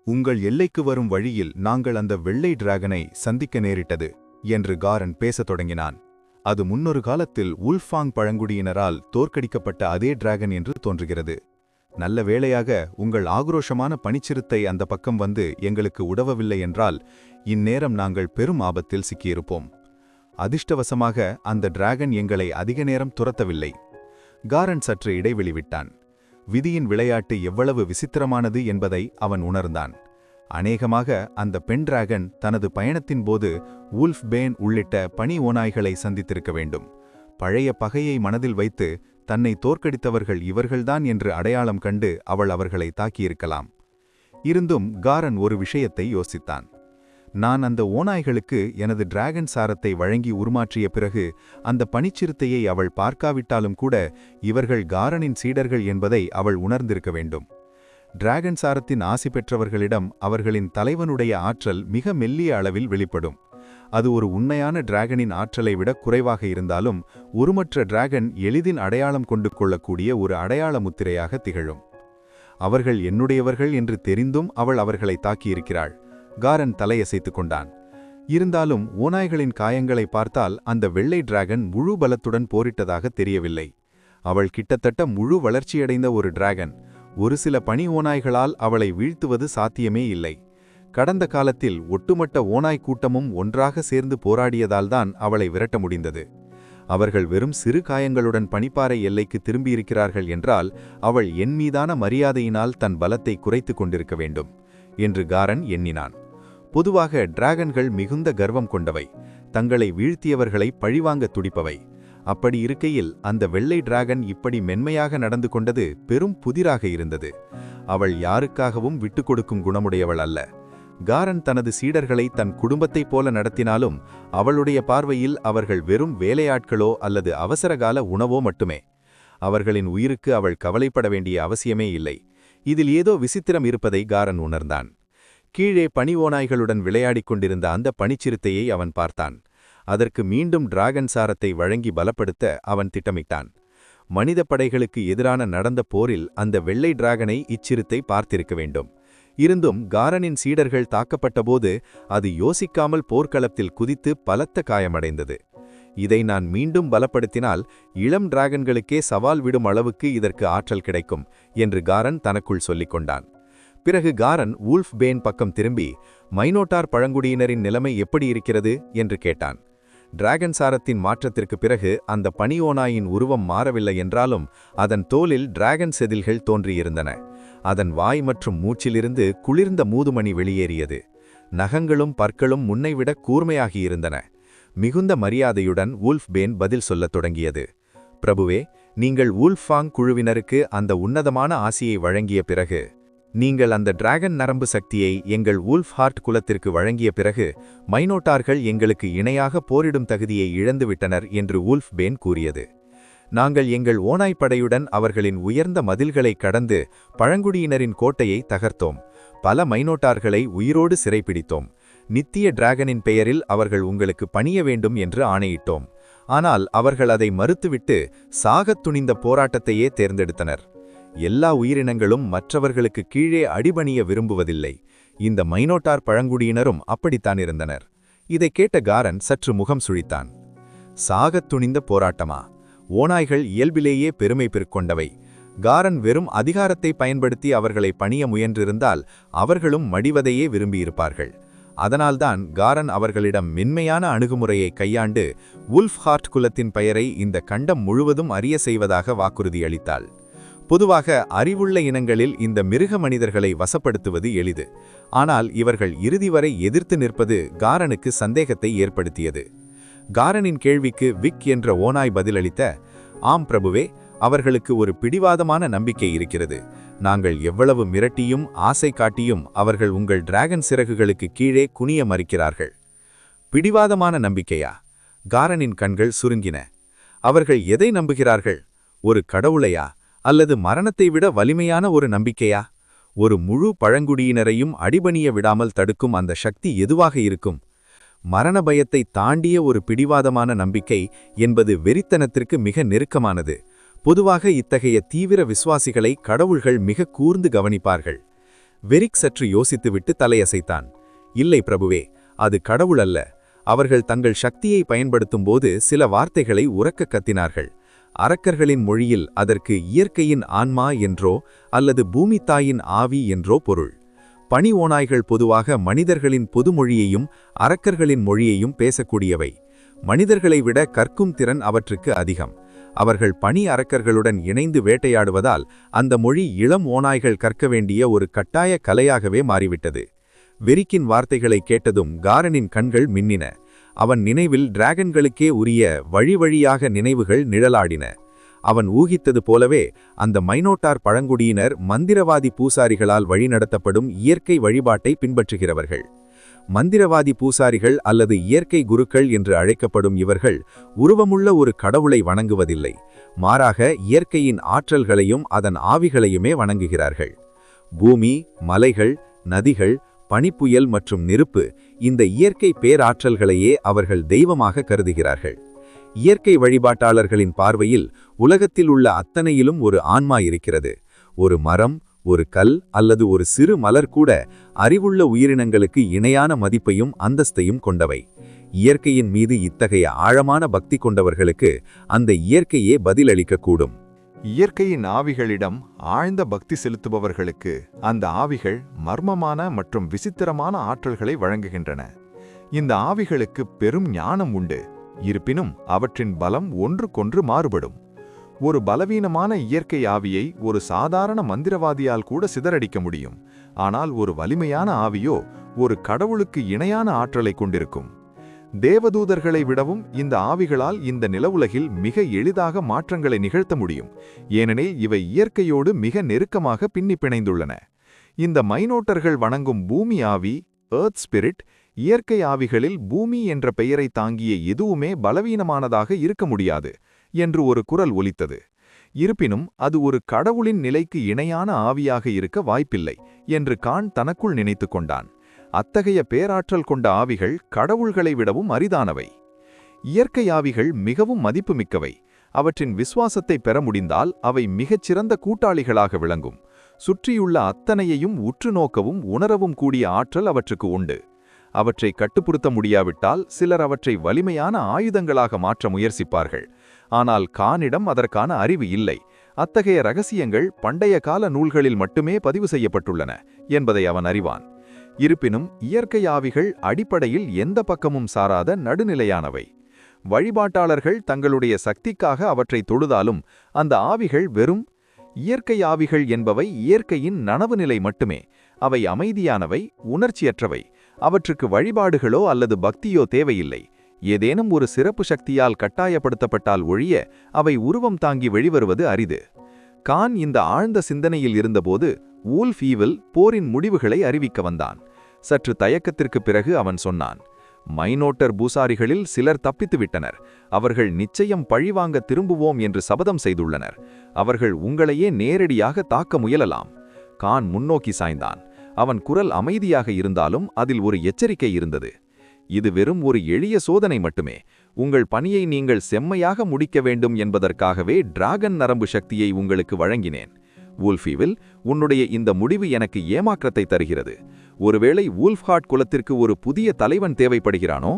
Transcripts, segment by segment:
உங்கள் எல்லைக்கு வரும் வழியில் நாங்கள் அந்த வெள்ளை டிராகனை சந்திக்க நேரிட்டது என்று காரன் பேசத் தொடங்கினான். அது முன்னொரு காலத்தில் உல்ஃபாங் பழங்குடியினரால் தோற்கடிக்கப்பட்ட அதே டிராகன் என்று தோன்றுகிறது. நல்ல வேளையாக உங்கள் ஆக்ரோஷமான பனிச்சிறுத்தை அந்த பக்கம் வந்து எங்களுக்கு உதவவில்லை என்றால் இந்நேரம் நாங்கள் பெரும் ஆபத்தில் சிக்கியிருப்போம். அதிர்ஷ்டவசமாக அந்த டிராகன் எங்களை அதிக நேரம் துரத்தவில்லை. காரன் சற்று இடைவெளி விட்டான். விதியின் விளையாட்டு எவ்வளவு விசித்திரமானது என்பதை அவன் உணர்ந்தான். அநேகமாக அந்த பெண் டிராகன் தனது பயணத்தின் போது வூல்ஃப் பேன் உள்ளிட்ட பனி ஓநாய்களை சந்தித்திருக்க வேண்டும். பழைய பகையை மனதில் வைத்து தன்னை தோற்கடித்தவர்கள் இவர்கள்தான் என்று அடையாளம் கண்டு அவள் அவர்களை தாக்கியிருக்கலாம். இருந்தும் காரன் ஒரு விஷயத்தை யோசித்தான். நான் அந்த ஓநாய்களுக்கு எனது டிராகன் சாரத்தை வழங்கி உருமாற்றிய பிறகு அந்த பனிச்சிறுத்தையை அவள் பார்க்காவிட்டாலும் கூட இவர்கள் காரனின் சீடர்கள் என்பதை அவள் உணர்ந்திருக்க வேண்டும். டிராகன் சாரத்தின் ஆசி பெற்றவர்களிடம் அவர்களின் தலைவனுடைய ஆற்றல் மிக மெல்லிய அளவில் வெளிப்படும். அது ஒரு உண்மையான டிராகனின் ஆற்றலை விட குறைவாக இருந்தாலும் உருமற்ற டிராகன் எளிதில் அடையாளம் கொண்டு கொள்ளக்கூடிய ஒரு அடையாள முத்திரையாக திகழும். அவர்கள் என்னுடையவர்கள் என்று தெரிந்தும் அவள் அவர்களை தாக்கியிருக்கிறாள். காரன் தலையசைத்துக் கொண்டான். இருந்தாலும் ஓநாய்களின் காயங்களை பார்த்தால் அந்த வெள்ளை டிராகன் முழு பலத்துடன் போரிட்டதாக தெரியவில்லை. அவள் கிட்டத்தட்ட முழு வளர்ச்சியடைந்த ஒரு டிராகன். ஒரு சில பனி ஓநாய்களால் அவளை வீழ்த்துவது சாத்தியமே இல்லை. கடந்த காலத்தில் ஒட்டுமொத்த ஓநாய் கூட்டமும் ஒன்றாக சேர்ந்து போராடியதால்தான் அவளை விரட்ட முடிந்தது. அவர்கள் வெறும் சிறு காயங்களுடன் பனிப்பாறை எல்லைக்கு திரும்பியிருக்கிறார்கள் என்றால் அவள் என் மீதான மரியாதையினால் தன் பலத்தை குறைத்து கொண்டிருக்க வேண்டும் என்று காரன் எண்ணினான். பொதுவாக டிராகன்கள் மிகுந்த கர்வம் கொண்டவை, தங்களை வீழ்த்தியவர்களை பழிவாங்க துடிப்பவை. அப்படி இருக்கையில் அந்த வெள்ளை டிராகன் இப்படி மென்மையாக நடந்து கொண்டது பெரும் புதிராக இருந்தது. அவள் யாருக்காகவும் விட்டுக் கொடுக்கும் குணமுடையவள் அல்ல. காரன் தனது சீடர்களை தன் குடும்பத்தைப் போல நடத்தினாலும் அவளுடைய பார்வையில் அவர்கள் வெறும் வேலையாட்களோ அல்லது அவசரகால உணவோ மட்டுமே. அவர்களின் உயிருக்கு அவள் கவலைப்பட வேண்டிய அவசியமே இல்லை. இதில் ஏதோ விசித்திரம் இருப்பதை காரன் உணர்ந்தான். கீழே பனி ஓநாய்களுடன் விளையாடிக் கொண்டிருந்த அந்த பனிச்சிறுத்தையை அவன் பார்த்தான். அதற்கு மீண்டும் டிராகன் சாரத்தை வழங்கி பலப்படுத்த அவன் திட்டமிட்டான். மனித படைகளுக்கு எதிரான நடந்த போரில் அந்த வெள்ளை டிராகனை இச்சிறுத்தை பார்த்திருக்க வேண்டும். இருந்தும் காரனின் சீடர்கள் தாக்கப்பட்டபோது அது யோசிக்காமல் போர்க்களத்தில் குதித்து பலத்த காயமடைந்தது. இதை நான் மீண்டும் பலப்படுத்தினால் இளம் டிராகன்களுக்கே சவால் விடும் அளவுக்கு இதற்கு ஆற்றல் கிடைக்கும் என்று காரன் தனக்குள் சொல்லிக் கொண்டான். பிறகு காரன் வூல்ஃப் பேன் பக்கம் திரும்பி மைனோட்டார் பழங்குடியினரின் நிலைமை எப்படி இருக்கிறது என்று கேட்டான். டிராகன் சாரத்தின் மாற்றத்திற்கு பிறகு அந்த பனி ஓநாயின் உருவம் மாறவில்லை என்றாலும் அதன் தோலில் டிராகன் செதில்கள் தோன்றியிருந்தன. அதன் வாய் மற்றும் மூச்சிலிருந்து குளிர்ந்த மூதுமணி வெளியேறியது. நகங்களும் பற்களும் முன்னைவிட கூர்மையாகியிருந்தன. மிகுந்த மரியாதையுடன் வூல்ஃப் பேன் பதில் சொல்லத் தொடங்கியது. பிரபுவே, நீங்கள் வூல்ஃபாங் குழுவினருக்கு அந்த உன்னதமான ஆசியை வழங்கிய பிறகு, நீங்கள் அந்த டிராகன் நரம்பு சக்தியை எங்கள் வூல்ஃப் ஹார்ட் குலத்திற்கு வழங்கிய பிறகு மைனோட்டார்கள் எங்களுக்கு இணையாக போரிடும் தகுதியை இழந்துவிட்டனர் என்று வூல்ஃப் பேன் கூறியது. நாங்கள் எங்கள் ஓநாய் படையுடன் அவர்களின் உயர்ந்த மதில்களை கடந்து பழங்குடியினரின் கோட்டையை தகர்த்தோம். பல மைனோட்டார்களை உயிரோடு சிறைப்பிடித்தோம். நித்திய டிராகனின் பெயரில் அவர்கள் உங்களுக்கு பணிய வேண்டும் என்று ஆணையிட்டோம். ஆனால் அவர்கள் அதை மறுத்துவிட்டு சாகத் துணிந்த போராட்டத்தையே தேர்ந்தெடுத்தனர். எல்லா உயிரினங்களும் மற்றவர்களுக்கு கீழே அடிபணிய விரும்புவதில்லை. இந்த மைனோட்டார் பழங்குடியினரும் அப்படித்தான் இருந்தனர். இதை கேட்ட காரன் சற்று முகம் சுழித்தான். சாகத் துணிந்த போராட்டமா? ஓநாய்கள் இயல்பிலேயே பெருமை பெருக்கொண்டவை. காரன் வெறும் அதிகாரத்தை பயன்படுத்தி அவர்களை பணிய முயன்றிருந்தால் அவர்களும் மடிவதையே விரும்பியிருப்பார்கள். அதனால்தான் காரன் அவர்களிடம் மென்மையான அணுகுமுறையை கையாண்டு வூல்ஃப் ஹார்ட் குலத்தின் பெயரை இந்த கண்டம் முழுவதும் அறிய செய்வதாக வாக்குறுதி அளித்தாள். பொதுவாக அறிவுள்ள இனங்களில் இந்த மிருக மனிதர்களை வசப்படுத்துவது எளிது. ஆனால் இவர்கள் இறுதி வரை எதிர்த்து நிற்பது காரனுக்கு சந்தேகத்தை ஏற்படுத்தியது. காரனின் கேள்விக்கு விக் என்ற ஓநாய் பதிலளித்த, ஆம் பிரபுவே, அவர்களுக்கு ஒரு பிடிவாதமான நம்பிக்கை இருக்கிறது. நாங்கள் எவ்வளவு மிரட்டியும் ஆசை காட்டியும் அவர்கள் உங்கள் டிராகன் சிறகுகளுக்கு கீழே குனிய மறுக்கிறார்கள். பிடிவாதமான நம்பிக்கையா? காரனின் கண்கள் சுருங்கின. அவர்கள் எதை நம்புகிறார்கள்? ஒரு கடவுளையா? அல்லது மரணத்தை விட வலிமையான ஒரு நம்பிக்கையா? ஒரு முழு பழங்குடியினரையும் அடிபணிய விடாமல் தடுக்கும் அந்த சக்தி எதுவாக இருக்கும்? மரண பயத்தை தாண்டிய ஒரு பிடிவாதமான நம்பிக்கை என்பது வெறித்தனத்திற்கு மிக நெருக்கமானது. பொதுவாக இத்தகைய தீவிர விசுவாசிகளை கடவுள்கள் மிக கூர்ந்து கவனிப்பார்கள். வெரிக் சற்று யோசித்துவிட்டு தலையசைத்தான். இல்லை பிரபுவே, அது கடவுள் அல்ல. அவர்கள் தங்கள் சக்தியை பயன்படுத்தும்போது சில வார்த்தைகளை உரக்க கத்தினார்கள். அரக்கர்களின் மொழியில் அதற்கு இயற்கையின் ஆன்மா என்றோ அல்லது பூமி தாயின் ஆவி என்றோ பொருள். பனி ஓநாய்கள் பொதுவாக மனிதர்களின் பொதுமொழியையும் அரக்கர்களின் மொழியையும் பேசக்கூடியவை. மனிதர்களை விட கற்கும் திறன் அவற்றுக்கு அதிகம். அவர்கள் பனி அரக்கர்களுடன் இணைந்து வேட்டையாடுவதால் அந்த மொழி இளம் ஓநாய்கள் கற்க வேண்டிய ஒரு கட்டாய கலையாகவே மாறிவிட்டது. வெரிக்கின் வார்த்தைகளை கேட்டதும் காரனின் கண்கள் மின்னின. அவன் நினைவில் டிராகன்களுக்கே உரிய வழி வழியாக நினைவுகள் நிழலாடின. அவன் ஊகித்தது போலவே அந்த மைனோட்டார் பழங்குடியினர் மந்திரவாதி பூசாரிகளால் வழிநடத்தப்படும் இயற்கை வழிபாட்டை பின்பற்றுகிறவர்கள். மந்திரவாதி பூசாரிகள் அல்லது இயற்கை குருக்கள் என்று அழைக்கப்படும் இவர்கள் உருவமுள்ள ஒரு கடவுளை வணங்குவதில்லை. மாறாக இயற்கையின் ஆற்றல்களையும் அதன் ஆவிகளையுமே வணங்குகிறார்கள். பூமி, மலைகள், நதிகள், பனிப்புயல் மற்றும் நெருப்பு, இந்த இயற்கை பேராற்றல்களையே அவர்கள் தெய்வமாக கருதுகிறார்கள். இயற்கை வழிபாட்டாளர்களின் பார்வையில் உலகத்தில் உள்ள அத்தனையிலும் ஒரு ஆன்மா இருக்கிறது. ஒரு மரம், ஒரு கல் அல்லது ஒரு சிறு மலர் கூட அறிவுள்ள உயிரினங்களுக்கு இணையான மதிப்பையும் அந்தஸ்தையும் கொண்டவை. இயற்கையின் மீது இத்தகைய ஆழமான பக்தி கொண்டவர்களுக்கு அந்த இயற்கையே பதிலளிக்கக்கூடும். இயற்கையின் ஆவிகளிடம் ஆழ்ந்த பக்தி செலுத்துபவர்களுக்கு அந்த ஆவிகள் மர்மமான மற்றும் விசித்திரமான ஆற்றல்களை வழங்குகின்றன. இந்த ஆவிகளுக்கு பெரும் ஞானம் உண்டு. இருப்பினும் அவற்றின் பலம் ஒன்றுக்கொன்று மாறுபடும். ஒரு பலவீனமான இயற்கை ஆவியை ஒரு சாதாரண மந்திரவாதியால் கூட சிதறடிக்க முடியும். ஆனால் ஒரு வலிமையான ஆவியோ ஒரு கடவுளுக்கு இணையான ஆற்றலை கொண்டிருக்கும். தேவதூதர்களை விடவும் இந்த ஆவிகளால் இந்த நிலவுலகில் மிக எளிதாக மாற்றங்களை நிகழ்த்த முடியும். ஏனெனில் இவை இயற்கையோடு மிக நெருக்கமாக பின்னி பிணைந்துள்ளன. இந்த மைனோட்டர்கள் வணங்கும் பூமி ஆவி, எர்த் ஸ்பிரிட், இயற்கை ஆவிகளில் பூமி என்ற பெயரை தாங்கிய எதுவுமே பலவீனமானதாக இருக்க முடியாது என்று ஒரு குரல் ஒலித்தது. இருப்பினும் அது ஒரு கடவுளின் நிலைக்கு இணையான ஆவியாக இருக்க வாய்ப்பில்லை என்று கான் தனக்குள் நினைத்து கொண்டான். அத்தகைய பேராற்றல் கொண்ட ஆவிகள் கடவுள்களை விடவும் அரிதானவை. இயற்கை ஆவிகள் மிகவும் மதிப்புமிக்கவை. அவற்றின் விசுவாசத்தை பெற முடிந்தால் அவை மிகச்சிறந்த கூட்டாளிகளாக விளங்கும். சுற்றியுள்ள அத்தனையையும் உற்று நோக்கவும் உணரவும் கூடிய ஆற்றல் அவற்றுக்கு உண்டு. அவற்றை கட்டுப்படுத்த முடியாவிட்டால் சிலர் அவற்றை வலிமையான ஆயுதங்களாக மாற்ற முயற்சிப்பார்கள். ஆனால் கானிடம் அதற்கான அறிவு இல்லை. அத்தகைய ரகசியங்கள் பண்டைய கால நூல்களில் மட்டுமே பதிவு செய்யப்பட்டுள்ளன என்பதை அவன் அறிவான். இருப்பினும் இயற்கை ஆவிகள் அடிப்படையில் எந்த பக்கமும் சாராத நடுநிலையானவை. வழிபாட்டாளர்கள் தங்களுடைய சக்திக்காக அவற்றை தொழுதாலும் அந்த ஆவிகள் வெறும் இயற்கை ஆவிகள் என்பவை இயற்கையின் நனவு நிலை மட்டுமே. அவை அமைதியானவை, உணர்ச்சியற்றவை. அவற்றுக்கு வழிபாடுகளோ அல்லது பக்தியோ தேவையில்லை. ஏதேனும் ஒரு சிறப்பு சக்தியால் கட்டாயப்படுத்தப்பட்டால் ஒழிய அவை உருவம் தாங்கி வெளிவருவது அரிது. கான் இந்த ஆழ்ந்த சிந்தனையில் இருந்தபோது வூல்ஃப் ஈவில் போரின் முடிவுகளை அறிவிக்க வந்தான். சற்று தயக்கத்திற்கு பிறகு அவன் சொன்னான், மைனோட்டர் பூசாரிகளில் சிலர் தப்பித்துவிட்டனர். அவர்கள் நிச்சயம் பழிவாங்க திரும்புவோம் என்று சபதம் செய்துள்ளனர். அவர்கள் உங்களையே நேரடியாக தாக்க முயலலாம். கான் முன்னோக்கி சாய்ந்தான். அவன் குரல் அமைதியாக இருந்தாலும் அதில் ஒரு எச்சரிக்கை இருந்தது. இது வெறும் ஒரு எளிய சோதனை மட்டுமே. உங்கள் பணியை நீங்கள் செம்மையாக முடிக்க வேண்டும் என்பதற்காகவே டிராகன் நரம்பு சக்தியை உங்களுக்கு வழங்கினேன். வூல்ஃப் ஈவில், உன்னுடைய இந்த முடிவு எனக்கு ஏமாற்றத்தை தருகிறது. ஒருவேளை வூல்ஃப்ஹார்ட் குலத்திற்கு ஒரு புதிய தலைவன் தேவைப்படுகிறானோ?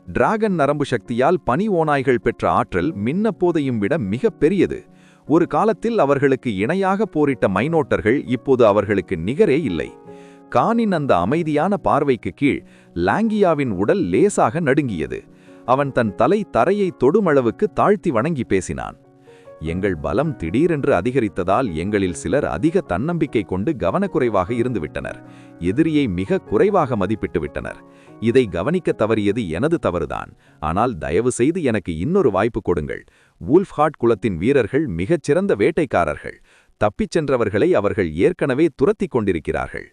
டிராகன் நரம்பு சக்தியால் பனி ஓநாய்கள் பெற்ற ஆற்றல் மின்னப்போதையும் விட மிக பெரியது. ஒரு காலத்தில் அவர்களுக்கு இணையாக போரிட்ட மைனோட்டர்கள் இப்போது அவர்களுக்கு நிகரே இல்லை. கானின் அந்த அமைதியான பார்வைக்கு கீழ் லாங்கியாவின் உடல் லேசாக நடுங்கியது. அவன் தன் தலை தரையை தொடுமளவுக்கு தாழ்த்தி வணங்கி பேசினான். எங்கள் பலம் திடீரென்று அதிகரித்ததால் எங்களில் சிலர் அதிக தன்னம்பிக்கை கொண்டு கவனக்குறைவாக இருந்துவிட்டனர். எதிரியை மிக குறைவாக மதிப்பிட்டு விட்டனர். இதை கவனிக்க தவறியது எனது தவறுதான். ஆனால் தயவு செய்து எனக்கு இன்னொரு வாய்ப்பு கொடுங்கள். வூல்ஃப்ஹார்ட் குலத்தின் வீரர்கள் மிகச்சிறந்த வேட்டைக்காரர்கள். தப்பிச் சென்றவர்களை அவர்கள் ஏற்கனவே துரத்திக் கொண்டிருக்கிறார்கள்.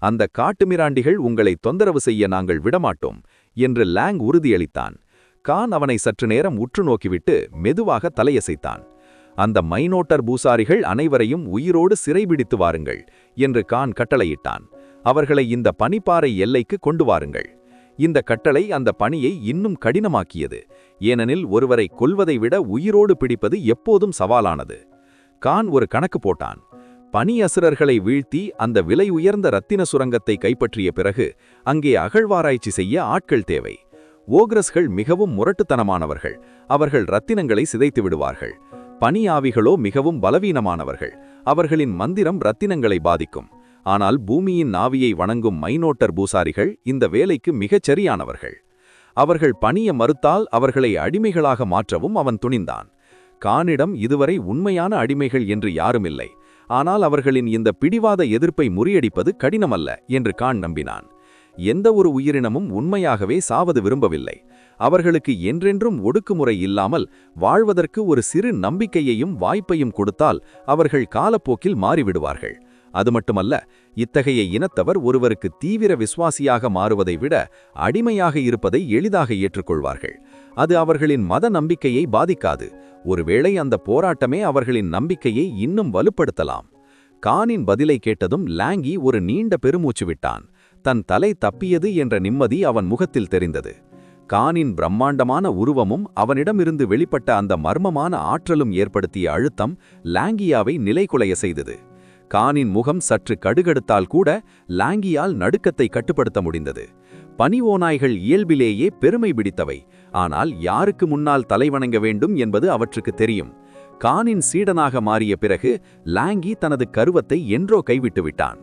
அந்த காட்டுமிராண்டிகள் உங்களை தொந்தரவு செய்ய நாங்கள் விடமாட்டோம் என்று லாங் உறுதியளித்தான். கான் அவனை சற்று நேரம் உற்று நோக்கிவிட்டு மெதுவாக தலையசைத்தான். அந்த மைனோட்டர் பூசாரிகள் அனைவரையும் உயிரோடு சிறைபிடித்து வாருங்கள் என்று கான் கட்டளையிட்டான். அவர்களை இந்த பனிப்பாறை எல்லைக்கு கொண்டு வாருங்கள். இந்த கட்டளை அந்த பணியை இன்னும் கடினமாக்கியது. ஏனெனில் ஒருவரை கொல்வதை விட உயிரோடு பிடிப்பது எப்போதும் சவாலானது. கான் ஒரு கணக்கு போட்டான். பனி அசுரர்களை வீழ்த்தி அந்த விலை உயர்ந்த ரத்தின சுரங்கத்தை கைப்பற்றிய பிறகு அங்கே அகழ்வாராய்ச்சி செய்ய ஆட்கள் தேவை. ஓக்ரஸ்கள் மிகவும் முரட்டுத்தனமானவர்கள். அவர்கள் ரத்தினங்களை சிதைத்து விடுவார்கள். பனி ஆவிகளோ மிகவும் பலவீனமானவர்கள். அவர்களின் மந்திரம் ரத்தினங்களை பாதிக்கும். ஆனால் பூமியின் ஆவியை வணங்கும் மைனோட்டர் பூசாரிகள் இந்த வேலைக்கு மிகச் சரியானவர்கள். அவர்கள் பணிய மறுத்தால் அவர்களை அடிமைகளாக மாற்றவும் அவன் துணிந்தான். கானிடம் இதுவரை உண்மையான அடிமைகள் என்று யாருமில்லை. ஆனால் அவர்களின் இந்த பிடிவாத எதிர்ப்பை முறியடிப்பது கடினமல்ல என்று கான் நம்பினான். எந்த ஒரு உயிரினமும் உண்மையாகவே சாவது விரும்பவில்லை. அவர்களுக்கு என்றென்றும் ஒடுக்குமுறை இல்லாமல் வாழ்வதற்கு ஒரு சிறு நம்பிக்கையையும் வாய்ப்பையும் கொடுத்தால் அவர்கள் காலப்போக்கில் மாறிவிடுவார்கள். அது மட்டுமல்ல, இத்தகைய இனத்தவர் ஒருவருக்கு தீவிர விசுவாசியாக மாறுவதை விட அடிமையாக இருப்பதை எளிதாக ஏற்றுக்கொள்வார்கள். அது அவர்களின் மத நம்பிக்கையை பாதிக்காது. ஒருவேளை அந்த போராட்டமே அவர்களின் நம்பிக்கையை இன்னும் வலுப்படுத்தலாம். கானின் பதிலை கேட்டதும் லாங்கி ஒரு நீண்ட பெருமூச்சு விட்டான். தன் தலை தப்பியது என்ற நிம்மதி அவன் முகத்தில் தெரிந்தது. கானின் பிரம்மாண்டமான உருவமும் அவனிடமிருந்து வெளிப்பட்ட அந்த மர்மமான ஆற்றலும் ஏற்படுத்திய அழுத்தம் லாங்கியாவை நிலைகுலைய செய்தது. கானின் முகம் சற்று கடுகடுத்தால் கூட லாங்கியால் நடுக்கத்தை கட்டுப்படுத்த முடிந்தது. பனி ஓநாய்கள் இயல்பிலேயே பெருமை பிடித்தவை. ஆனால் யாருக்கு முன்னால் தலைவணங்க வேண்டும் என்பது அவற்றுக்கு தெரியும். கானின் சீடனாக மாறிய பிறகு லாங்கி தனது கருவத்தை என்றோ கைவிட்டு விட்டான்.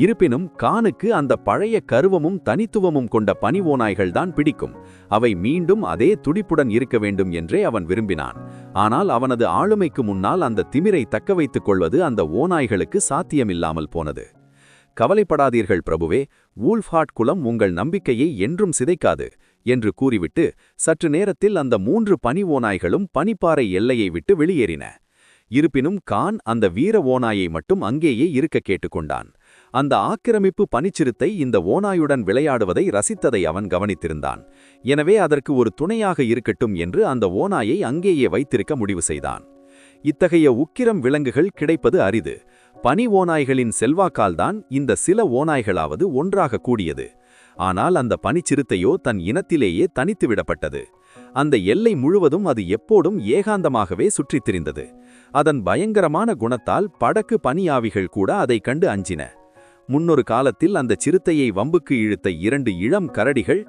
இருப்பினும் கானுக்கு அந்த பழைய கருவமும் தனித்துவமும் கொண்ட பனி ஓநாய்கள்தான் பிடிக்கும். அவை மீண்டும் அதே துடிப்புடன் இருக்க வேண்டும் என்றே அவன் விரும்பினான். ஆனால் அவனது ஆளுமைக்கு முன்னால் அந்த திமிரை தக்க வைத்துக் கொள்வது அந்த ஓநாய்களுக்கு சாத்தியமில்லாமல் போனது. கவலைப்படாதீர்கள் பிரபுவே, வூல்ஃப்ஹார்ட் குலம் உங்கள் நம்பிக்கையை என்றும் சிதைக்காது என்று கூறிவிட்டு சற்று நேரத்தில் அந்த 3 பனி ஓநாய்களும் பனிப்பாறை எல்லையை விட்டு வெளியேறின. இருப்பினும் கான் அந்த வீர ஓநாயை மட்டும் அங்கேயே இருக்க கேட்டுக்கொண்டான். அந்த ஆக்கிரமிப்பு பனிச்சிறுத்தை இந்த ஓநாயுடன் விளையாடுவதை ரசித்ததை அவன் கவனித்திருந்தான். எனவே அதற்கு ஒரு துணையாக இருக்கட்டும் என்று அந்த ஓநாயை அங்கேயே வைத்திருக்க முடிவு செய்தான். இத்தகைய உக்கிரம் விலங்குகள் கிடைப்பது அரிது. பனி ஓநாய்களின் செல்வாக்கால்தான் இந்த சில ஓநாய்களாவது ஒன்றாக கூடியது. ஆனால் அந்த பனிச்சிறுத்தையோ தன் இனத்திலேயே தனித்து விடப்பட்டது. அந்த எல்லை முழுவதும் அது எப்போதும் ஏகாந்தமாகவே சுற்றித் திரிந்தது. அதன் பயங்கரமான குணத்தால் படக்கு பனியாவிகள் கூட அதைக் கண்டு அஞ்சின. முன்னொரு காலத்தில் அந்த சிறுத்தையை வம்புக்கு இழுத்த 2 இளம் கரடிகள்